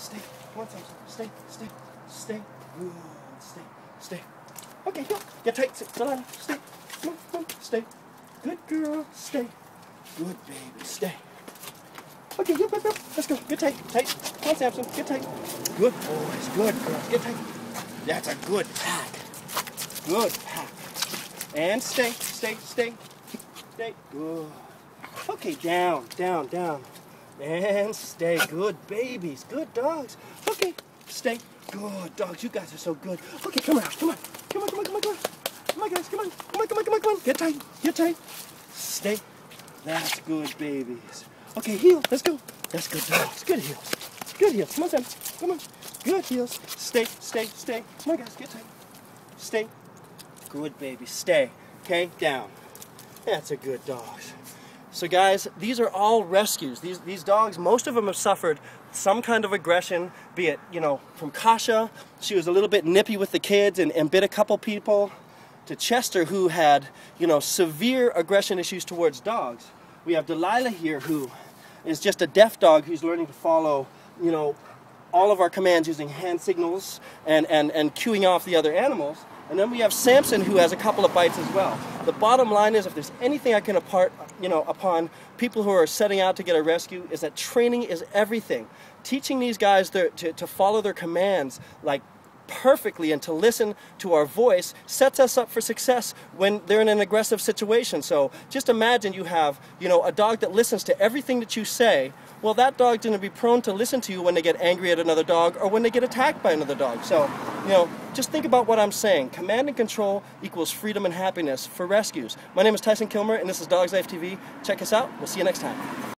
stay. Come on, Samson. Stay, stay, stay. Good, stay, stay. Okay, heel. Get tight. Delilah, stay. Come on, come on, stay. Good girl, stay. Good baby, stay. Okay, heel, heel, heel. Let's go. Get tight, tight. Come on, Samson. Get tight. Good boys, good girls. Get tight. That's a good pack. Good pack. And stay, stay, stay. Stay. Good. Okay, down, down, down. And stay. Good babies. Good dogs. Okay, stay. Good dogs. You guys are so good. Okay, come on, come on. Come on, come on, come on, come on. Come on, guys, come on. Come on, come on, come on, come on. Get tight. Get tight. Stay. That's good babies. Okay, heel. Let's go. That's good dogs. Good heels. Good heels. Come on, Sam. Come on. Good heels. Stay, stay, stay. Come on, guys. Get tight. Stay. Good baby. Stay. Okay, down. That's a good dog. So guys, these are all rescues. These dogs, most of them have suffered some kind of aggression, be it, from Kasha, she was a little bit nippy with the kids and bit a couple people, to Chester, who had, severe aggression issues towards dogs. We have Delilah here, who is just a deaf dog who's learning to follow, all of our commands using hand signals and cueing off the other animals. And then we have Samson, who has a couple of bites as well. The bottom line is, if there's anything I can impart, upon people who are setting out to get a rescue, is that training is everything. Teaching these guys to follow their commands like perfectly and to listen to our voice sets us up for success when they're in an aggressive situation. So just imagine you have, a dog that listens to everything that you say. Well, that dog's going to be prone to listen to you when they get angry at another dog or when they get attacked by another dog. So, just think about what I'm saying. Command and control equals freedom and happiness for rescues. My name is Tyson Kilmer, and this is Dogs Life TV. Check us out. We'll see you next time.